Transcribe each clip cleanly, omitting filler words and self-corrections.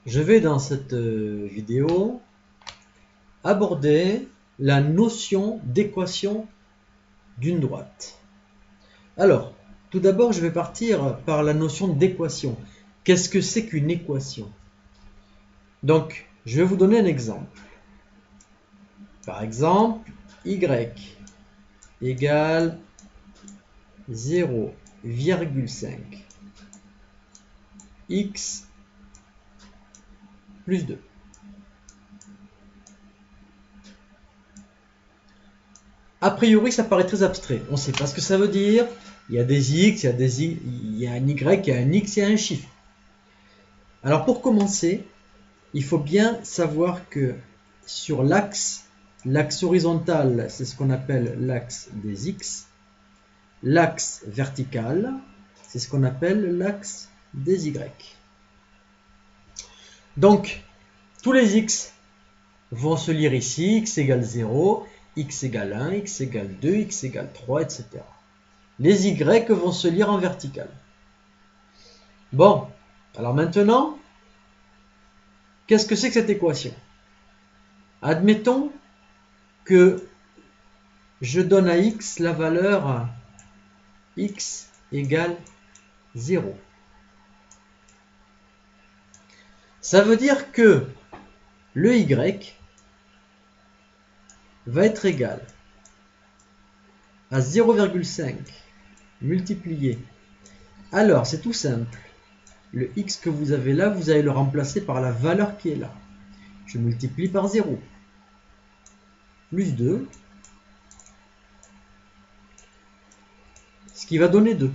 Je vais dans cette vidéo aborder la notion d'équation d'une droite. Alors, tout d'abord, je vais partir par la notion d'équation. Qu'est-ce que c'est qu'une équation? Donc, je vais vous donner un exemple. Par exemple, y égale 0,5 x plus 2. A priori, ça paraît très abstrait. On ne sait pas ce que ça veut dire. Il y a des x, il y a un y, il y a un x et un chiffre. Alors pour commencer, il faut bien savoir que sur l'axe horizontal, c'est ce qu'on appelle l'axe des x. L'axe vertical, c'est ce qu'on appelle l'axe des y. Donc, tous les x vont se lire ici, x égale 0, x égale 1, x égale 2, x égale 3, etc. Les y vont se lire en vertical. Bon, alors maintenant, qu'est-ce que c'est que cette équation? Admettons que je donne à x la valeur x égale 0. Ça veut dire que le y va être égal à 0,5 multiplié. Alors, c'est tout simple. Le x que vous avez là, vous allez le remplacer par la valeur qui est là. Je multiplie par 0. Plus 2. Ce qui va donner 2.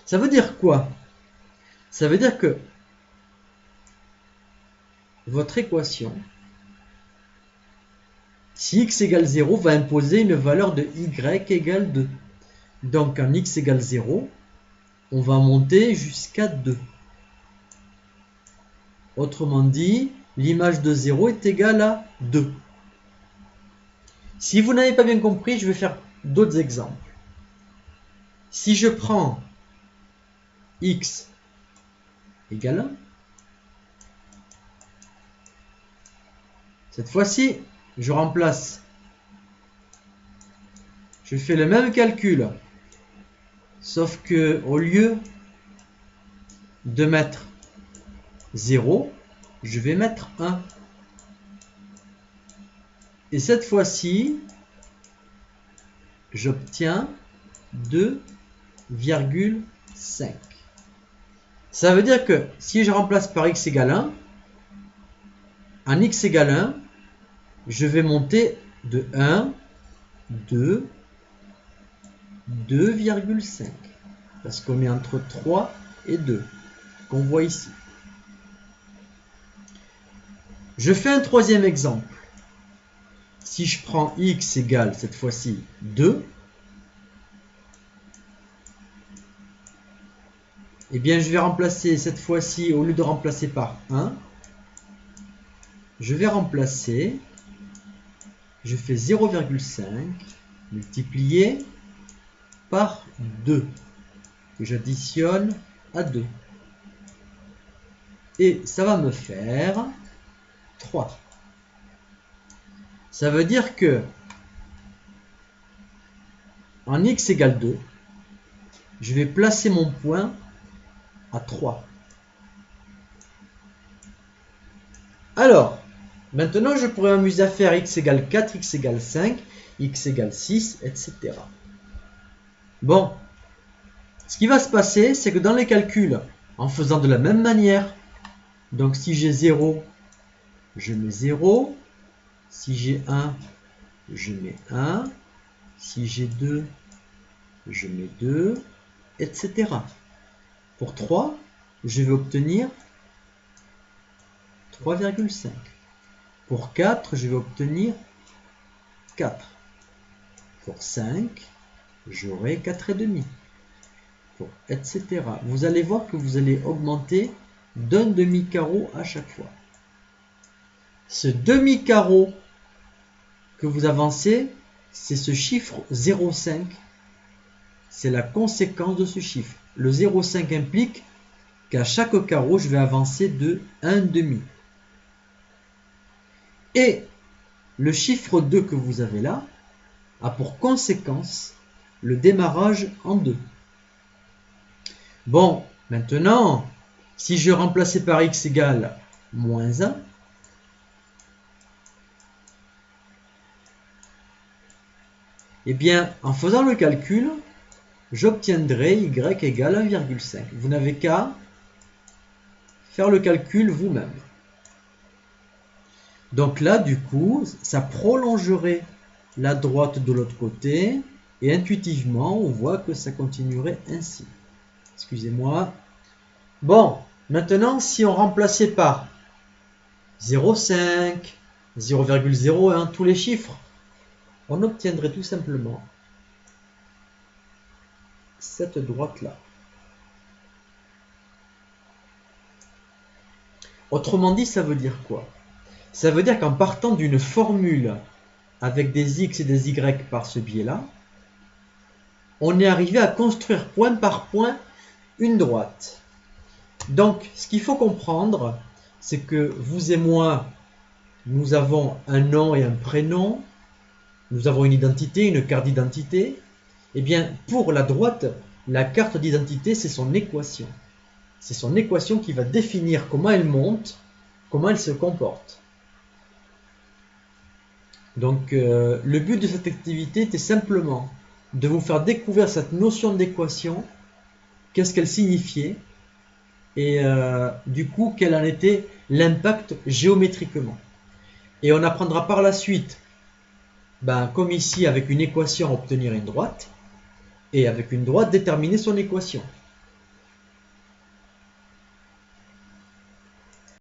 Ça veut dire quoi? Ça veut dire que votre équation, si x égale 0, va imposer une valeur de y égale 2. Donc, en x égale 0, on va monter jusqu'à 2. Autrement dit, l'image de 0 est égale à 2. Si vous n'avez pas bien compris, je vais faire d'autres exemples. Si je prends x égale 1, cette fois-ci, je remplace. Je fais le même calcul, sauf que au lieu de mettre 0, je vais mettre 1. Et cette fois-ci, j'obtiens 2,5. Ça veut dire que si je remplace par x égale 1, en x égale 1, je vais monter de 1, 2, 2,5. Parce qu'on est entre 3 et 2, qu'on voit ici. Je fais un troisième exemple. Si je prends x égale, cette fois-ci, 2, eh bien, je vais remplacer cette fois-ci, au lieu de remplacer par 1, je vais remplacer, je fais 0,5 multiplié par 2, que j'additionne à 2. Et ça va me faire 3. Ça veut dire que en x égale 2, je vais placer mon point à 3. Alors, maintenant je pourrais m'amuser à faire x égale 4, x égale 5, x égale 6, etc. Bon, ce qui va se passer, c'est que dans les calculs, en faisant de la même manière, donc si j'ai 0, je mets 0, si j'ai 1, je mets 1, si j'ai 2, je mets 2, etc. Pour 3, je vais obtenir 3,5. Pour 4, je vais obtenir 4. Pour 5, j'aurai 4,5. Etc. Vous allez voir que vous allez augmenter d'un demi-carreau à chaque fois. Ce demi-carreau que vous avancez, c'est ce chiffre 0,5. C'est la conséquence de ce chiffre. Le 0,5 implique qu'à chaque carreau, je vais avancer de 1,5. Et le chiffre 2 que vous avez là a pour conséquence le démarrage en 2. Bon, maintenant, si je remplaçais par x égale moins 1, eh bien, en faisant le calcul, j'obtiendrai y égale 1,5. Vous n'avez qu'à faire le calcul vous-même. Donc là, du coup, ça prolongerait la droite de l'autre côté, et intuitivement, on voit que ça continuerait ainsi. Excusez-moi. Bon, maintenant, si on remplaçait par 0,5, 0,01, tous les chiffres, on obtiendrait tout simplement cette droite-là. Autrement dit, ça veut dire quoi? Ça veut dire qu'en partant d'une formule avec des x et des y par ce biais-là, on est arrivé à construire point par point une droite. Donc, ce qu'il faut comprendre, c'est que vous et moi, nous avons un nom et un prénom, nous avons une identité, une carte d'identité. Eh bien, pour la droite, la carte d'identité, c'est son équation. C'est son équation qui va définir comment elle monte, comment elle se comporte. Donc, le but de cette activité était simplement de vous faire découvrir cette notion d'équation, qu'est-ce qu'elle signifiait, et du coup, quel en était l'impact géométriquement. Et on apprendra par la suite, comme ici, avec une équation, obtenir une droite, et avec une droite, déterminer son équation.